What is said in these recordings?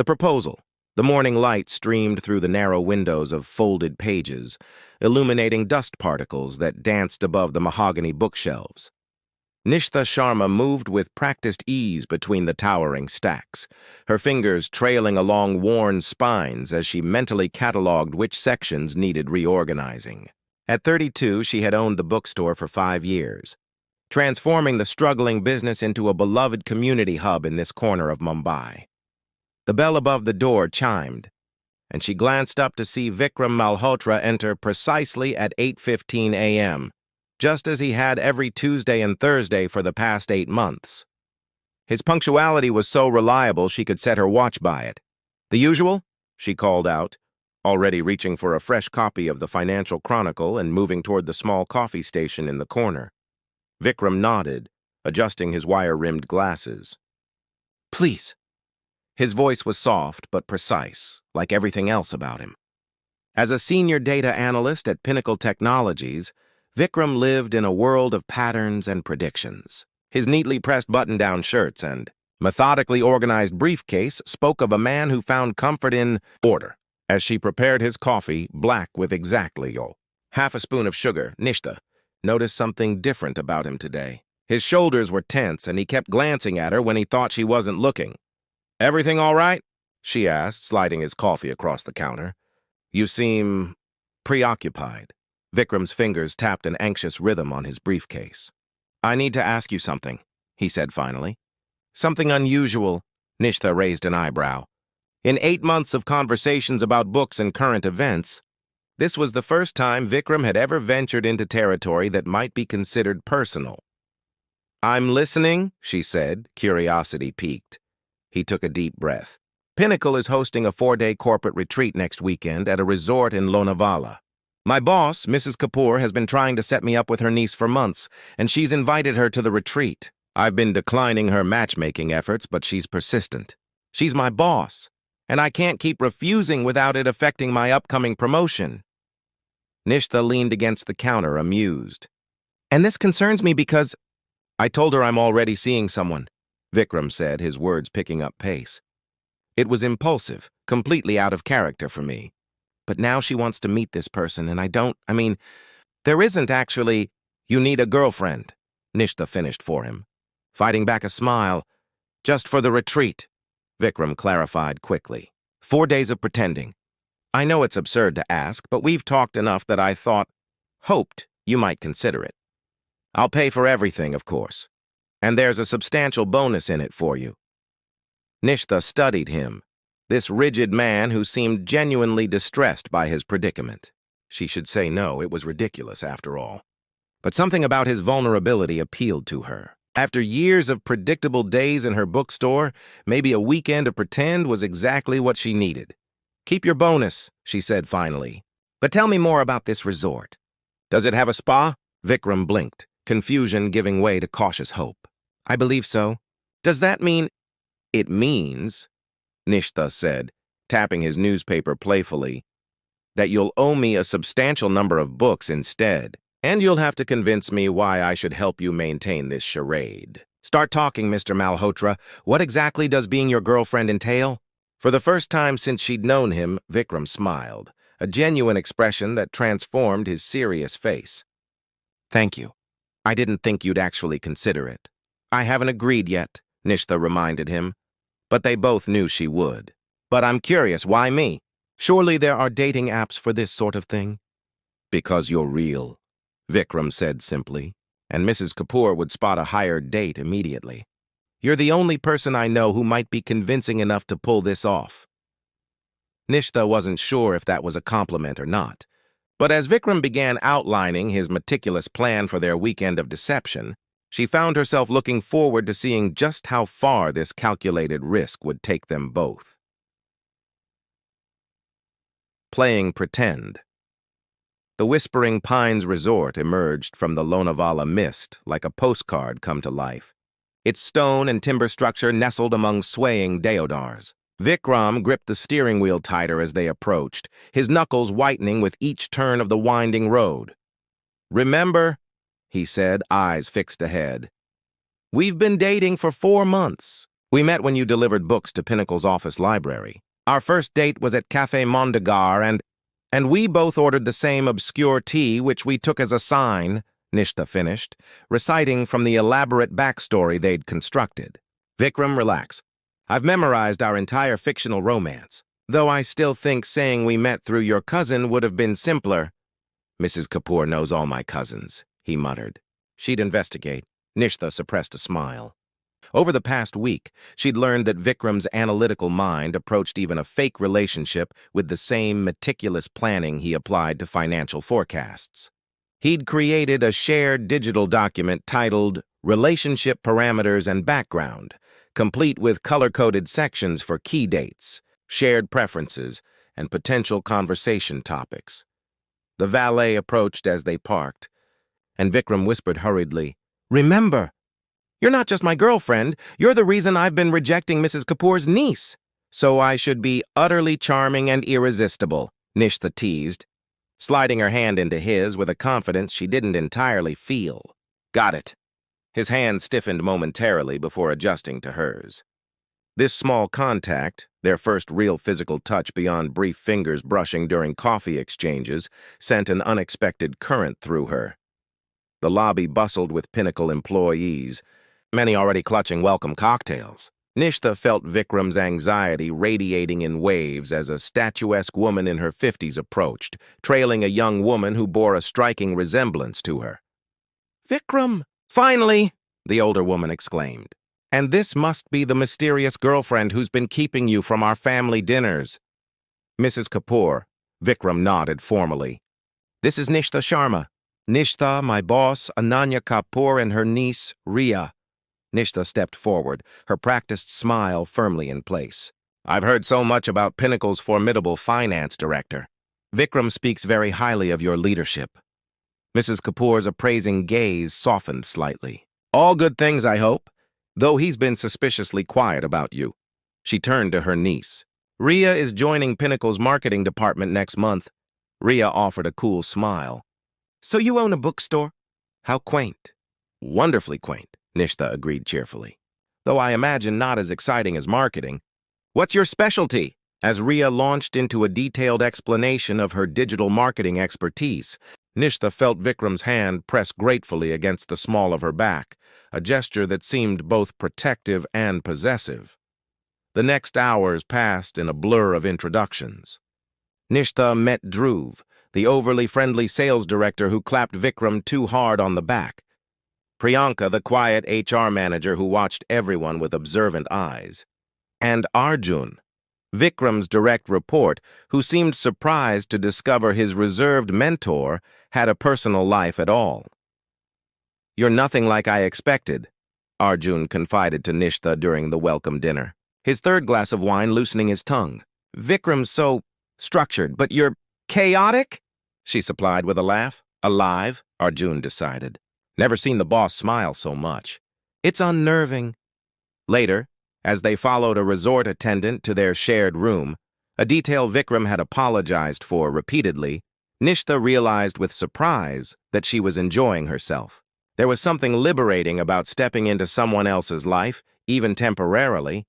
The proposal. The morning light streamed through the narrow windows of folded pages, illuminating dust particles that danced above the mahogany bookshelves. Nishtha Sharma moved with practiced ease between the towering stacks, her fingers trailing along worn spines as she mentally catalogued which sections needed reorganizing. At 32, she had owned the bookstore for 5 years, transforming the struggling business into a beloved community hub in this corner of Mumbai. The bell above the door chimed, and she glanced up to see Vikram Malhotra enter precisely at 8:15 a.m., just as he had every Tuesday and Thursday for the past 8 months. His punctuality was so reliable she could set her watch by it. "The usual?" she called out, already reaching for a fresh copy of the Financial Chronicle and moving toward the small coffee station in the corner. Vikram nodded, adjusting his wire-rimmed glasses. "Please." His voice was soft but precise, like everything else about him. As a senior data analyst at Pinnacle Technologies, Vikram lived in a world of patterns and predictions. His neatly pressed button-down shirts and methodically organized briefcase spoke of a man who found comfort in order. As she prepared his coffee, black with exactly half a spoon of sugar, Nishtha noticed something different about him today. His shoulders were tense, and he kept glancing at her when he thought she wasn't looking. "Everything all right?" she asked, sliding his coffee across the counter. "You seem preoccupied." Vikram's fingers tapped an anxious rhythm on his briefcase. "I need to ask you something," he said finally. "Something unusual." Nishtha raised an eyebrow. In 8 months of conversations about books and current events, this was the first time Vikram had ever ventured into territory that might be considered personal. "I'm listening," she said, curiosity piqued. He took a deep breath. "Pinnacle is hosting a 4-day corporate retreat next weekend at a resort in Lonavala. My boss, Mrs. Kapoor, has been trying to set me up with her niece for months, and she's invited her to the retreat. I've been declining her matchmaking efforts, but she's persistent. She's my boss, and I can't keep refusing without it affecting my upcoming promotion." Nishtha leaned against the counter, amused. "And this concerns me because—" "I told her I'm already seeing someone," Vikram said, his words picking up pace. "It was impulsive, completely out of character for me. But now she wants to meet this person, and there isn't actually—" "You need a girlfriend," Nishtha finished for him, fighting back a smile. "Just for the retreat," Vikram clarified quickly. 4 days of pretending. I know it's absurd to ask, but we've talked enough that I hoped you might consider it. I'll pay for everything, of course. And there's a substantial bonus in it for you." Nishtha studied him, this rigid man who seemed genuinely distressed by his predicament. She should say no, it was ridiculous after all. But something about his vulnerability appealed to her. After years of predictable days in her bookstore, maybe a weekend of pretend was exactly what she needed. "Keep your bonus," she said finally. "But tell me more about this resort. Does it have a spa?" Vikram blinked, confusion giving way to cautious hope. "I believe so. Does that mean—" "It means," Nishtha said, tapping his newspaper playfully, "that you'll owe me a substantial number of books instead, and you'll have to convince me why I should help you maintain this charade. Start talking, Mr. Malhotra. What exactly does being your girlfriend entail?" For the first time since she'd known him, Vikram smiled, a genuine expression that transformed his serious face. "Thank you. I didn't think you'd actually consider it." "I haven't agreed yet," Nishtha reminded him, but they both knew she would. "But I'm curious, why me? Surely there are dating apps for this sort of thing?" "Because you're real," Vikram said simply, and Mrs. Kapoor would spot a hired date immediately. "You're the only person I know who might be convincing enough to pull this off." Nishtha wasn't sure if that was a compliment or not, but as Vikram began outlining his meticulous plan for their weekend of deception, she found herself looking forward to seeing just how far this calculated risk would take them both. Playing pretend. The Whispering Pines Resort emerged from the Lonavala mist like a postcard come to life. Its stone and timber structure nestled among swaying deodars. Vikram gripped the steering wheel tighter as they approached, his knuckles whitening with each turn of the winding road. "Remember," he said, eyes fixed ahead, "we've been dating for 4 months. We met when you delivered books to Pinnacle's office library. Our first date was at Café Mondegar, and we both ordered the same obscure tea, which we took as a sign, Nishtha finished, reciting from the elaborate backstory they'd constructed. Vikram, relax. I've memorized our entire fictional romance, though I still think saying we met through your cousin would have been simpler. Mrs. Kapoor knows all my cousins, he muttered. She'd investigate. Nishtha suppressed a smile. Over the past week, she'd learned that Vikram's analytical mind approached even a fake relationship with the same meticulous planning he applied to financial forecasts. He'd created a shared digital document titled Relationship Parameters and Background, complete with color-coded sections for key dates, shared preferences, and potential conversation topics. The valet approached as they parked, and Vikram whispered hurriedly, "Remember, you're not just my girlfriend, you're the reason I've been rejecting Mrs. Kapoor's niece. So I should be utterly charming and irresistible," Nishtha teased, sliding her hand into his with a confidence she didn't entirely feel. Got it. His hand stiffened momentarily before adjusting to hers. This small contact, their first real physical touch beyond brief fingers brushing during coffee exchanges, sent an unexpected current through her. The lobby bustled with Pinnacle employees, many already clutching welcome cocktails. Nishtha felt Vikram's anxiety radiating in waves as a statuesque woman in her 50s approached, trailing a young woman who bore a striking resemblance to her. "Vikram! Finally!" the older woman exclaimed. "And this must be the mysterious girlfriend who's been keeping you from our family dinners." "Mrs. Kapoor," Vikram nodded formally. "This is Nishtha Sharma. Nishtha, my boss, Ananya Kapoor, and her niece, Riya." Nishtha stepped forward, her practiced smile firmly in place. "I've heard so much about Pinnacle's formidable finance director. Vikram speaks very highly of your leadership." Mrs. Kapoor's appraising gaze softened slightly. "All good things, I hope, though he's been suspiciously quiet about you." She turned to her niece. "Riya is joining Pinnacle's marketing department next month." Riya offered a cool smile. "So you own a bookstore? How quaint." "Wonderfully quaint," Nishtha agreed cheerfully. "Though I imagine not as exciting as marketing." "What's your specialty?" As Riya launched into a detailed explanation of her digital marketing expertise, Nishtha felt Vikram's hand press gratefully against the small of her back, a gesture that seemed both protective and possessive. The next hours passed in a blur of introductions. Nishtha met Dhruv, the overly friendly sales director who clapped Vikram too hard on the back. Priyanka, the quiet HR manager who watched everyone with observant eyes. And Arjun, Vikram's direct report, who seemed surprised to discover his reserved mentor had a personal life at all. "You're nothing like I expected," Arjun confided to Nishtha during the welcome dinner, his third glass of wine loosening his tongue. "Vikram's so structured, but you're chaotic?" she supplied with a laugh. "Alive," Arjun decided. Never seen the boss smile so much. "It's unnerving." Later, as they followed a resort attendant to their shared room, a detail Vikram had apologized for repeatedly, Nishtha realized with surprise that she was enjoying herself. There was something liberating about stepping into someone else's life, even temporarily.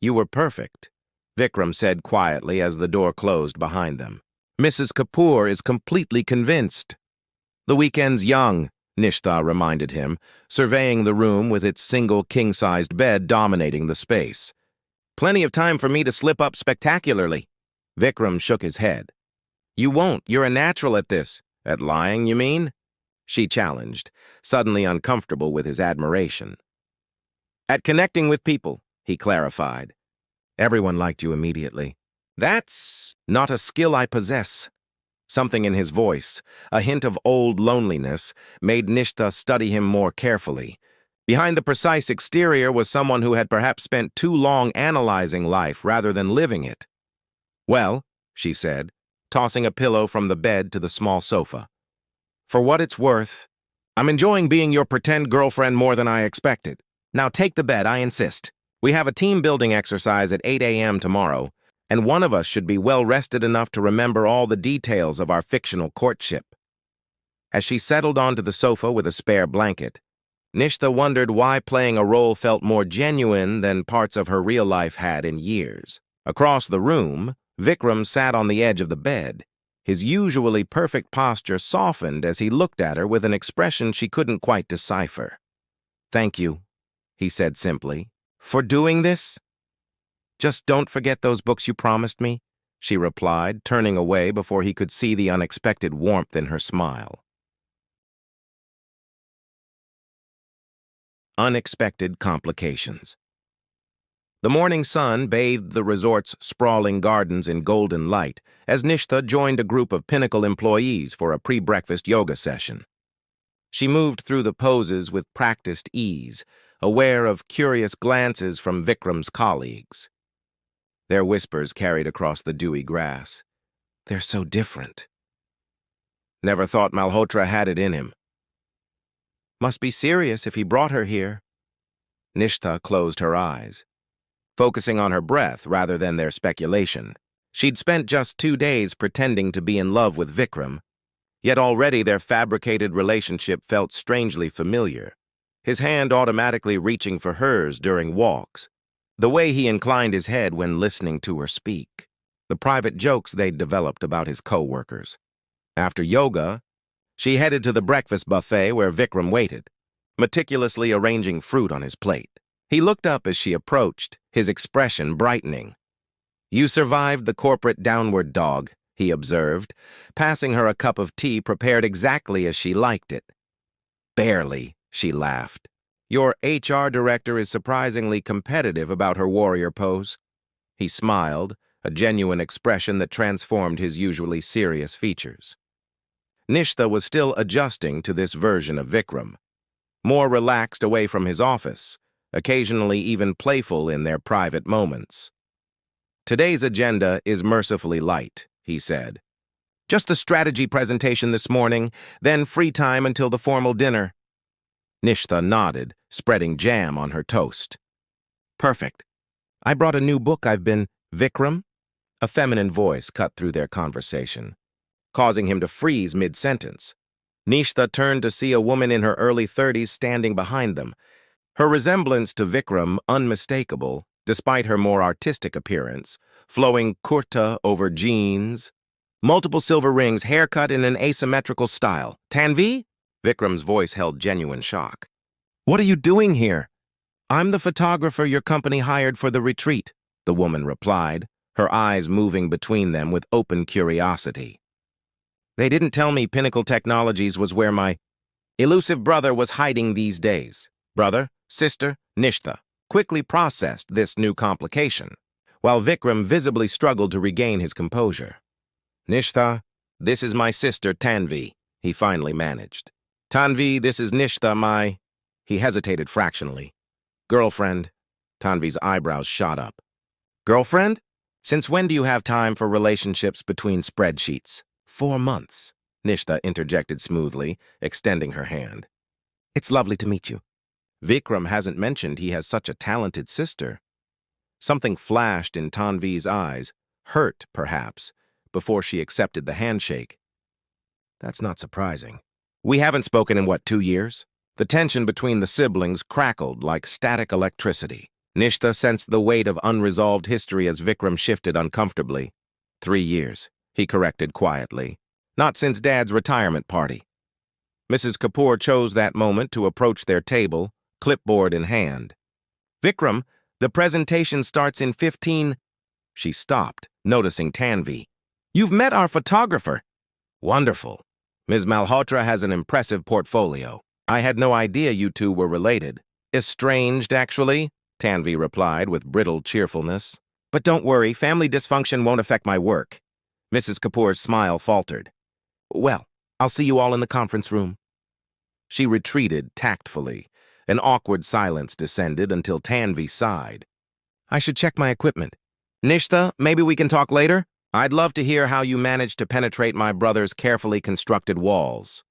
"You were perfect," Vikram said quietly as the door closed behind them. "Mrs. Kapoor is completely convinced." "The weekend's young," Nishtha reminded him, surveying the room with its single king-sized bed dominating the space. "Plenty of time for me to slip up spectacularly." Vikram shook his head. "You won't. You're a natural at this." "At lying, you mean?" she challenged, suddenly uncomfortable with his admiration. "At connecting with people," he clarified. "Everyone liked you immediately." "That's not a skill I possess." Something in his voice, a hint of old loneliness, made Nishtha study him more carefully. Behind the precise exterior was someone who had perhaps spent too long analyzing life rather than living it. "Well," she said, tossing a pillow from the bed to the small sofa. "For what it's worth, I'm enjoying being your pretend girlfriend more than I expected. Now take the bed, I insist. We have a team-building exercise at 8 a.m. tomorrow, and one of us should be well-rested enough to remember all the details of our fictional courtship." As she settled onto the sofa with a spare blanket, Nishtha wondered why playing a role felt more genuine than parts of her real life had in years. Across the room, Vikram sat on the edge of the bed. His usually perfect posture softened as he looked at her with an expression she couldn't quite decipher. "Thank you," he said simply. "For doing this?" "Just don't forget those books you promised me," she replied, turning away before he could see the unexpected warmth in her smile. Unexpected complications. The morning sun bathed the resort's sprawling gardens in golden light as Nishtha joined a group of Pinnacle employees for a pre-breakfast yoga session. She moved through the poses with practiced ease, aware of curious glances from Vikram's colleagues. Their whispers carried across the dewy grass. "They're so different." "Never thought Malhotra had it in him." "Must be serious if he brought her here." Nishtha closed her eyes, focusing on her breath rather than their speculation. She'd spent just 2 days pretending to be in love with Vikram, yet already their fabricated relationship felt strangely familiar, his hand automatically reaching for hers during walks, the way he inclined his head when listening to her speak, the private jokes they'd developed about his co-workers. After yoga, she headed to the breakfast buffet where Vikram waited, meticulously arranging fruit on his plate. He looked up as she approached, his expression brightening. "You survived the corporate downward dog," he observed, passing her a cup of tea prepared exactly as she liked it. "Barely," she laughed. "Your HR director is surprisingly competitive about her warrior pose." He smiled, a genuine expression that transformed his usually serious features. Nishtha was still adjusting to this version of Vikram, more relaxed away from his office, occasionally even playful in their private moments. "Today's agenda is mercifully light," he said. "Just the strategy presentation this morning, then free time until the formal dinner." Nishtha nodded, spreading jam on her toast. "Perfect. I brought a new book I've been—" "Vikram?" A feminine voice cut through their conversation, causing him to freeze mid-sentence. Nishtha turned to see a woman in her early 30s standing behind them, her resemblance to Vikram unmistakable, despite her more artistic appearance, flowing kurta over jeans, multiple silver rings, haircut in an asymmetrical style. "Tanvi?" Vikram's voice held genuine shock. "What are you doing here?" "I'm the photographer your company hired for the retreat," the woman replied, her eyes moving between them with open curiosity. "They didn't tell me Pinnacle Technologies was where my elusive brother was hiding these days." Brother, sister, Nishtha quickly processed this new complication, while Vikram visibly struggled to regain his composure. "Nishtha, this is my sister Tanvi," he finally managed. "Tanvi, this is Nishtha, my—" He hesitated fractionally. "Girlfriend." Tanvi's eyebrows shot up. "Girlfriend? Since when do you have time for relationships between spreadsheets?" 4 months, Nishtha interjected smoothly, extending her hand. "It's lovely to meet you." Vikram hasn't mentioned he has such a talented sister. Something flashed in Tanvi's eyes, hurt, perhaps, before she accepted the handshake. "That's not surprising. We haven't spoken in, 2 years? The tension between the siblings crackled like static electricity. Nishtha sensed the weight of unresolved history as Vikram shifted uncomfortably. 3 years, he corrected quietly. Not since Dad's retirement party. Mrs. Kapoor chose that moment to approach their table, clipboard in hand. "Vikram, the presentation starts in 15—" She stopped, noticing Tanvi. "You've met our photographer." "Wonderful. Ms. Malhotra has an impressive portfolio. I had no idea you two were related." "Estranged, actually," Tanvi replied with brittle cheerfulness. "But don't worry, family dysfunction won't affect my work." Mrs. Kapoor's smile faltered. "Well, I'll see you all in the conference room." She retreated tactfully. An awkward silence descended until Tanvi sighed. "I should check my equipment. Nishtha, maybe we can talk later? I'd love to hear how you managed to penetrate my brother's carefully constructed walls."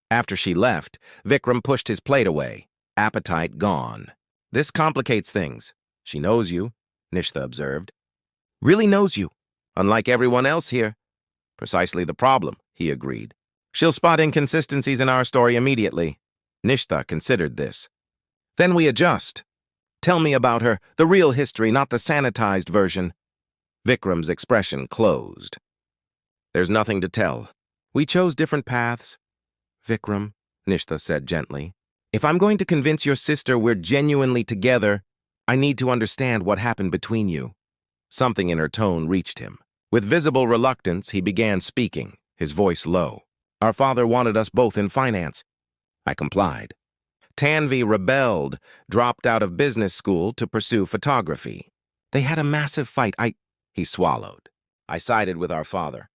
After she left, Vikram pushed his plate away, appetite gone. "This complicates things." "She knows you," Nishtha observed. "Really knows you, unlike everyone else here." "Precisely the problem," he agreed. "She'll spot inconsistencies in our story immediately." Nishtha considered this. Then we adjust. Tell me about her, the real history, not the sanitized version. Vikram's expression closed. There's nothing to tell. We chose different paths. Vikram, Nishtha said gently, if I'm going to convince your sister we're genuinely together, I need to understand what happened between you. Something in her tone reached him. With visible reluctance, he began speaking, his voice low. Our father wanted us both in finance. I complied. Tanvi rebelled, dropped out of business school to pursue photography. They had a massive fight. He swallowed. I sided with our father.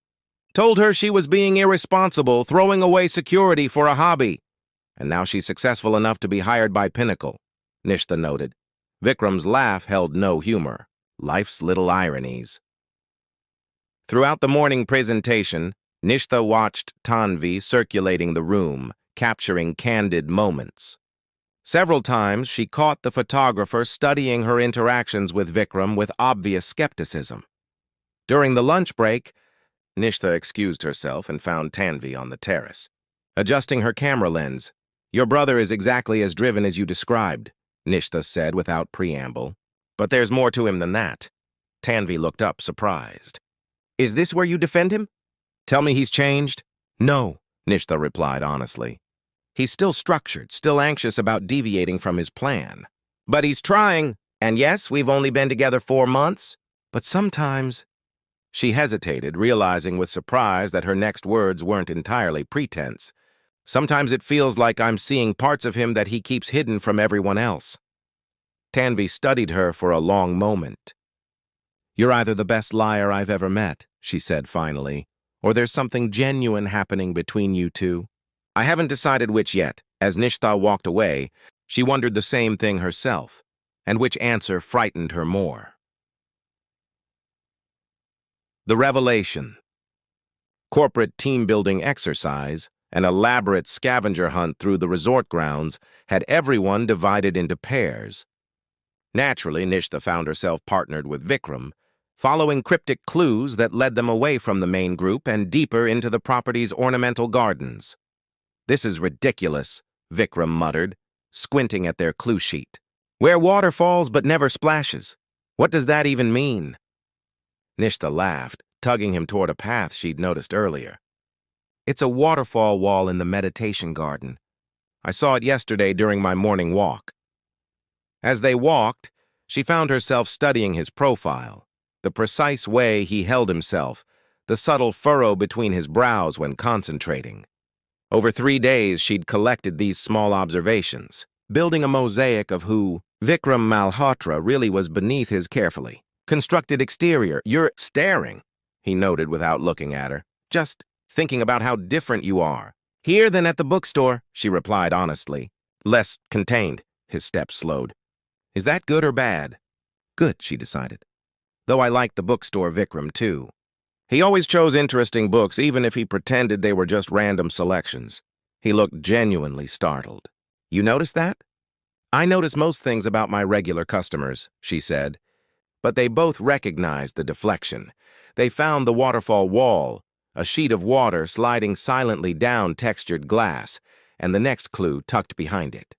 Told her she was being irresponsible, throwing away security for a hobby. And now she's successful enough to be hired by Pinnacle, Nishtha noted. Vikram's laugh held no humor. Life's little ironies. Throughout the morning presentation, Nishtha watched Tanvi circulating the room, capturing candid moments. Several times, she caught the photographer studying her interactions with Vikram with obvious skepticism. During the lunch break, Nishtha excused herself and found Tanvi on the terrace. Adjusting her camera lens, your brother is exactly as driven as you described, Nishtha said without preamble. But there's more to him than that. Tanvi looked up, surprised. Is this where you defend him? Tell me he's changed? No, Nishtha replied honestly. He's still structured, still anxious about deviating from his plan. But he's trying. And yes, we've only been together 4 months. But sometimes... She hesitated, realizing with surprise that her next words weren't entirely pretense. Sometimes it feels like I'm seeing parts of him that he keeps hidden from everyone else. Tanvi studied her for a long moment. You're either the best liar I've ever met, she said finally, or there's something genuine happening between you two. I haven't decided which yet. As Nishtha walked away, she wondered the same thing herself, and which answer frightened her more. The revelation. Corporate team-building exercise, an elaborate scavenger hunt through the resort grounds, had everyone divided into pairs. Naturally, Nishtha found herself partnered with Vikram, following cryptic clues that led them away from the main group and deeper into the property's ornamental gardens. This is ridiculous, Vikram muttered, squinting at their clue sheet. Where water falls but never splashes. What does that even mean? Nishtha laughed, tugging him toward a path she'd noticed earlier. It's a waterfall wall in the meditation garden. I saw it yesterday during my morning walk. As they walked, she found herself studying his profile, the precise way he held himself, the subtle furrow between his brows when concentrating. Over 3 days, she'd collected these small observations, building a mosaic of who Vikram Malhotra really was beneath his carefully constructed exterior. You're staring, he noted without looking at her, just thinking about how different you are. Here than at the bookstore, she replied honestly. Less contained, his steps slowed. Is that good or bad? Good, she decided. Though I liked the bookstore Vikram too. He always chose interesting books even if he pretended they were just random selections. He looked genuinely startled. You notice that? I notice most things about my regular customers, she said. But they both recognized the deflection. They found the waterfall wall, a sheet of water sliding silently down textured glass, and the next clue tucked behind it.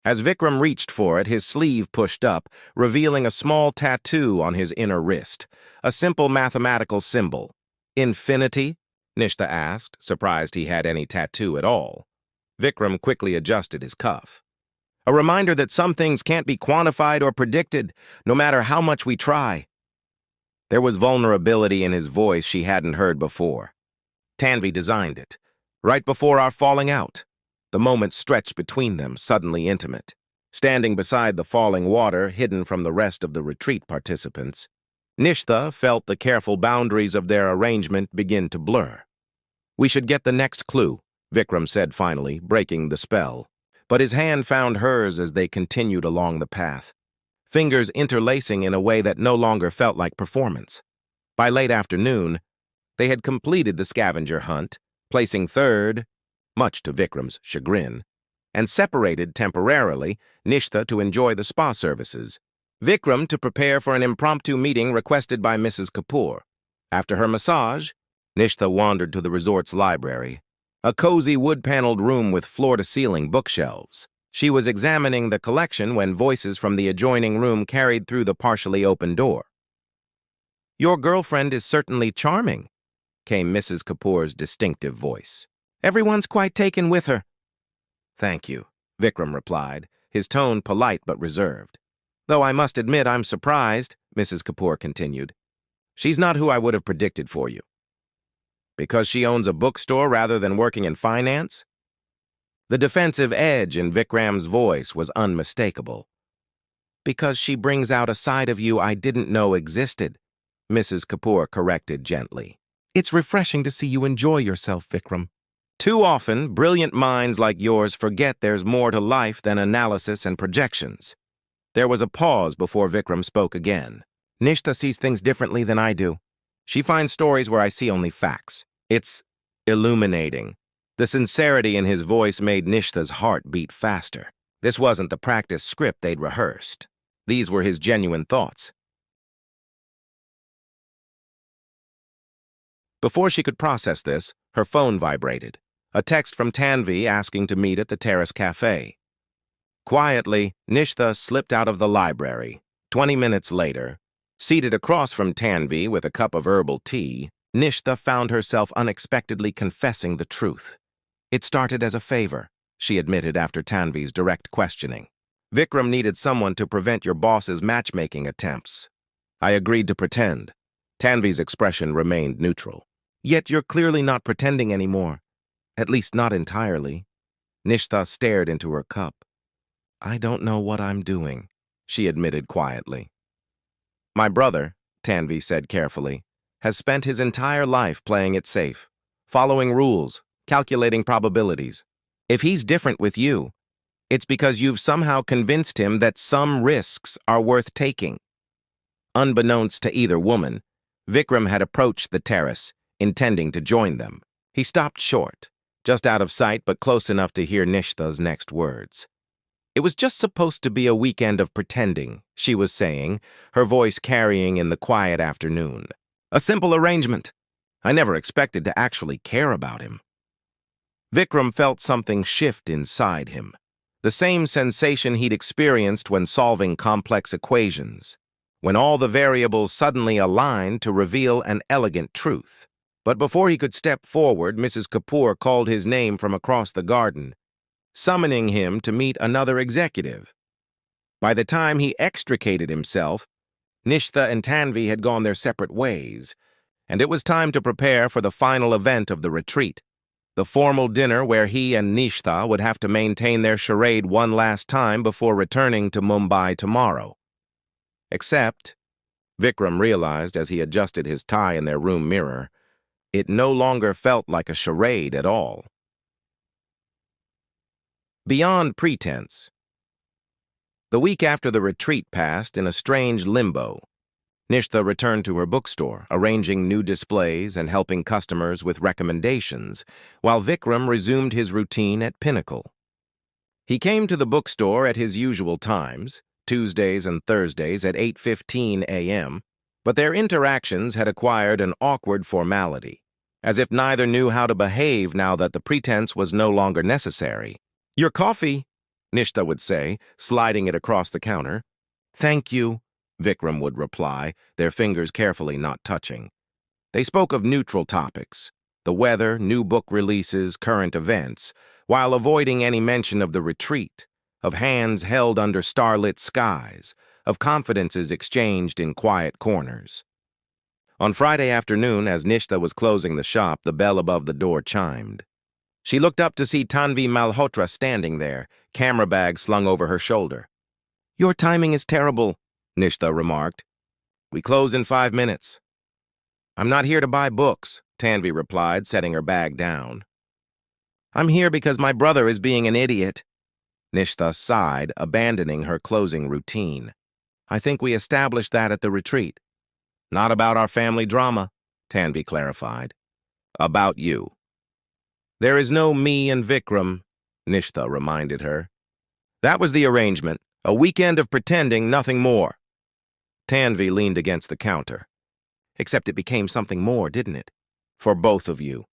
As Vikram reached for it, his sleeve pushed up, revealing a small tattoo on his inner wrist, a simple mathematical symbol. Infinity? Nishtha asked, surprised he had any tattoo at all. Vikram quickly adjusted his cuff. A reminder that some things can't be quantified or predicted, no matter how much we try. There was vulnerability in his voice she hadn't heard before. Tanvi designed it, right before our falling out. The moment stretched between them, suddenly intimate. Standing beside the falling water, hidden from the rest of the retreat participants, Nishtha felt the careful boundaries of their arrangement begin to blur. We should get the next clue, Vikram said finally, breaking the spell. But his hand found hers as they continued along the path, fingers interlacing in a way that no longer felt like performance. By late afternoon, they had completed the scavenger hunt, placing third, much to Vikram's chagrin, and separated temporarily, Nishtha to enjoy the spa services, Vikram to prepare for an impromptu meeting requested by Mrs. Kapoor. After her massage, Nishtha wandered to the resort's library, a cozy wood-paneled room with floor-to-ceiling bookshelves. She was examining the collection when voices from the adjoining room carried through the partially open door. "Your girlfriend is certainly charming," came Mrs. Kapoor's distinctive voice. "Everyone's quite taken with her." "Thank you," Vikram replied, his tone polite but reserved. "Though I must admit I'm surprised," Mrs. Kapoor continued. "She's not who I would have predicted for you." "Because she owns a bookstore rather than working in finance?" The defensive edge in Vikram's voice was unmistakable. "Because she brings out a side of you I didn't know existed," Mrs. Kapoor corrected gently. "It's refreshing to see you enjoy yourself, Vikram. Too often, brilliant minds like yours forget there's more to life than analysis and projections." There was a pause before Vikram spoke again. "Nishtha sees things differently than I do. She finds stories where I see only facts. It's illuminating." The sincerity in his voice made Nishtha's heart beat faster. This wasn't the practice script they'd rehearsed. These were his genuine thoughts. Before she could process this, her phone vibrated. A text from Tanvi asking to meet at the Terrace Cafe. Quietly, Nishtha slipped out of the library. 20 minutes later, seated across from Tanvi with a cup of herbal tea, Nishtha found herself unexpectedly confessing the truth. "It started as a favor," she admitted after Tanvi's direct questioning. "Vikram needed someone to prevent your boss's matchmaking attempts. I agreed to pretend." Tanvi's expression remained neutral. "Yet you're clearly not pretending anymore. At least not entirely." Nishtha stared into her cup. "I don't know what I'm doing," she admitted quietly. "My brother," Tanvi said carefully, "has spent his entire life playing it safe, following rules, calculating probabilities. If he's different with you, it's because you've somehow convinced him that some risks are worth taking." Unbeknownst to either woman, Vikram had approached the terrace, intending to join them. He stopped short, just out of sight but close enough to hear Nishtha's next words. "It was just supposed to be a weekend of pretending," she was saying, her voice carrying in the quiet afternoon. "A simple arrangement. I never expected to actually care about him." Vikram felt something shift inside him, the same sensation he'd experienced when solving complex equations, when all the variables suddenly aligned to reveal an elegant truth. But before he could step forward, Mrs. Kapoor called his name from across the garden, summoning him to meet another executive. By the time he extricated himself, Nishtha and Tanvi had gone their separate ways, and it was time to prepare for the final event of the retreat, the formal dinner where he and Nishtha would have to maintain their charade one last time before returning to Mumbai tomorrow. Except, Vikram realized as he adjusted his tie in their room mirror, it no longer felt like a charade at all. Beyond pretense. The week after the retreat passed in a strange limbo. Nishtha returned to her bookstore, arranging new displays and helping customers with recommendations, while Vikram resumed his routine at Pinnacle. He came to the bookstore at his usual times, Tuesdays and Thursdays at 8:15 a.m., but their interactions had acquired an awkward formality, as if neither knew how to behave now that the pretense was no longer necessary. "Your coffee," Nishtha would say, sliding it across the counter. "Thank you," Vikram would reply, their fingers carefully not touching. They spoke of neutral topics, the weather, new book releases, current events, while avoiding any mention of the retreat, of hands held under starlit skies, of confidences exchanged in quiet corners. On Friday afternoon, as Nishtha was closing the shop, the bell above the door chimed. She looked up to see Tanvi Malhotra standing there, camera bag slung over her shoulder. "Your timing is terrible," Nishtha remarked. "We close in 5 minutes." "I'm not here to buy books," Tanvi replied, setting her bag down. "I'm here because my brother is being an idiot." Nishtha sighed, abandoning her closing routine. "I think we established that at the retreat." "Not about our family drama," Tanvi clarified. "About you." "There is no me and Vikram," Nishtha reminded her. "That was the arrangement, a weekend of pretending, nothing more." Tanvi leaned against the counter. "Except it became something more, didn't it? For both of you."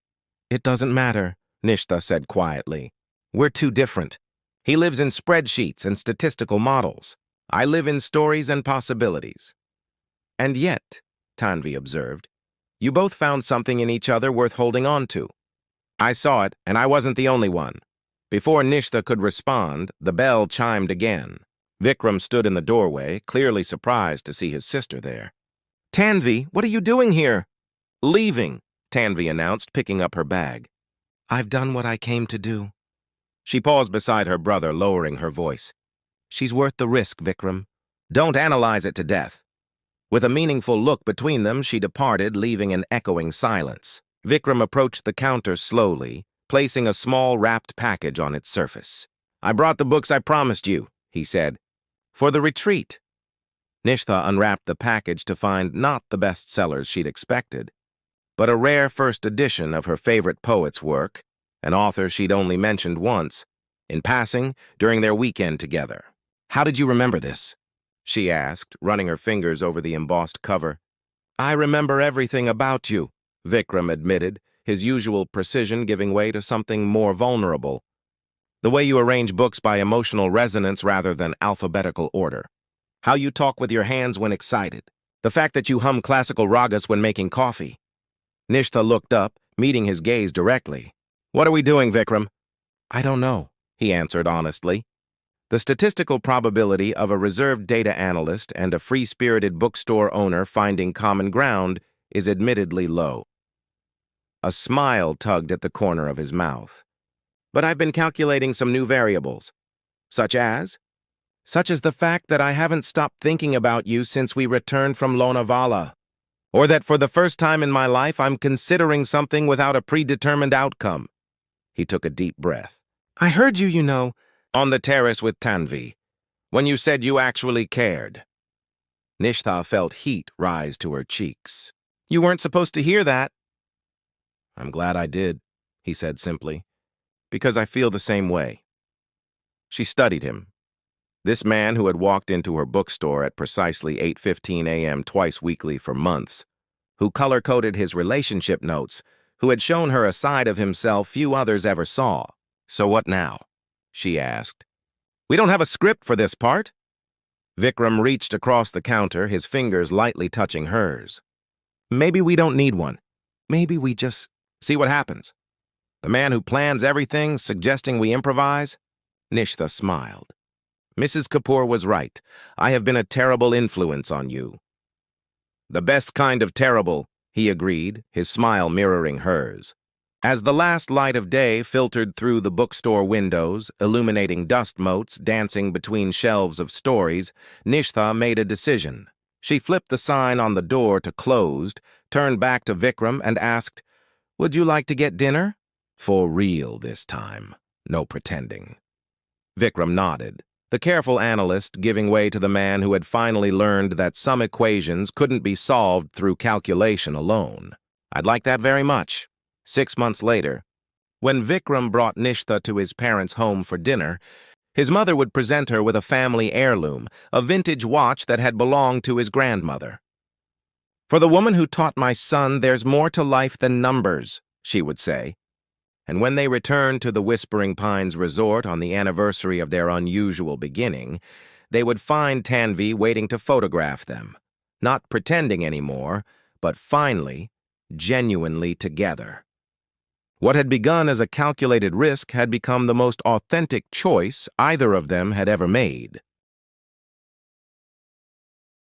"It doesn't matter," Nishtha said quietly. We're too different. He lives in spreadsheets and statistical models. I live in stories and possibilities. And yet, Tanvi observed, you both found something in each other worth holding on to. I saw it, and I wasn't the only one. Before Nishtha could respond, the bell chimed again. Vikram stood in the doorway, clearly surprised to see his sister there. Tanvi, what are you doing here? Leaving, Tanvi announced, picking up her bag. I've done what I came to do. She paused beside her brother, lowering her voice. She's worth the risk, Vikram. Don't analyze it to death. With a meaningful look between them, she departed, leaving an echoing silence. Vikram approached the counter slowly, placing a small wrapped package on its surface. I brought the books I promised you, he said. For the retreat. Nishtha unwrapped the package to find not the bestsellers she'd expected, but a rare first edition of her favorite poet's work, an author she'd only mentioned once, in passing, during their weekend together. How did you remember this? She asked, running her fingers over the embossed cover. I remember everything about you, Vikram admitted, his usual precision giving way to something more vulnerable. The way you arrange books by emotional resonance rather than alphabetical order. How you talk with your hands when excited. The fact that you hum classical ragas when making coffee. Nishtha looked up, meeting his gaze directly. What are we doing, Vikram? I don't know, he answered honestly. The statistical probability of a reserved data analyst and a free-spirited bookstore owner finding common ground is admittedly low. A smile tugged at the corner of his mouth. But I've been calculating some new variables. Such as? Such as the fact that I haven't stopped thinking about you since we returned from Lonavala. Or that for the first time in my life I'm considering something without a predetermined outcome. He took a deep breath. I heard you, on the terrace with Tanvi, when you said you actually cared. Nishtha felt heat rise to her cheeks. You weren't supposed to hear that. I'm glad I did, he said simply, because I feel the same way. She studied him. This man who had walked into her bookstore at precisely 8:15 a.m. twice weekly for months, who color-coded his relationship notes, who had shown her a side of himself few others ever saw. So what now? She asked. We don't have a script for this part. Vikram reached across the counter, his fingers lightly touching hers. Maybe we don't need one. Maybe we just see what happens. The man who plans everything, suggesting we improvise? Nishtha smiled. Mrs. Kapoor was right. I have been a terrible influence on you. The best kind of terrible, he agreed, his smile mirroring hers. As the last light of day filtered through the bookstore windows, illuminating dust motes dancing between shelves of stories, Nishtha made a decision. She flipped the sign on the door to closed, turned back to Vikram and asked, Would you like to get dinner? For real this time. No pretending. Vikram nodded, the careful analyst giving way to the man who had finally learned that some equations couldn't be solved through calculation alone. I'd like that very much. 6 months later, when Vikram brought Nishtha to his parents' home for dinner, his mother would present her with a family heirloom, a vintage watch that had belonged to his grandmother. For the woman who taught my son there's more to life than numbers, she would say. And when they returned to the Whispering Pines resort on the anniversary of their unusual beginning, they would find Tanvi waiting to photograph them, not pretending anymore, but finally, genuinely together. What had begun as a calculated risk had become the most authentic choice either of them had ever made.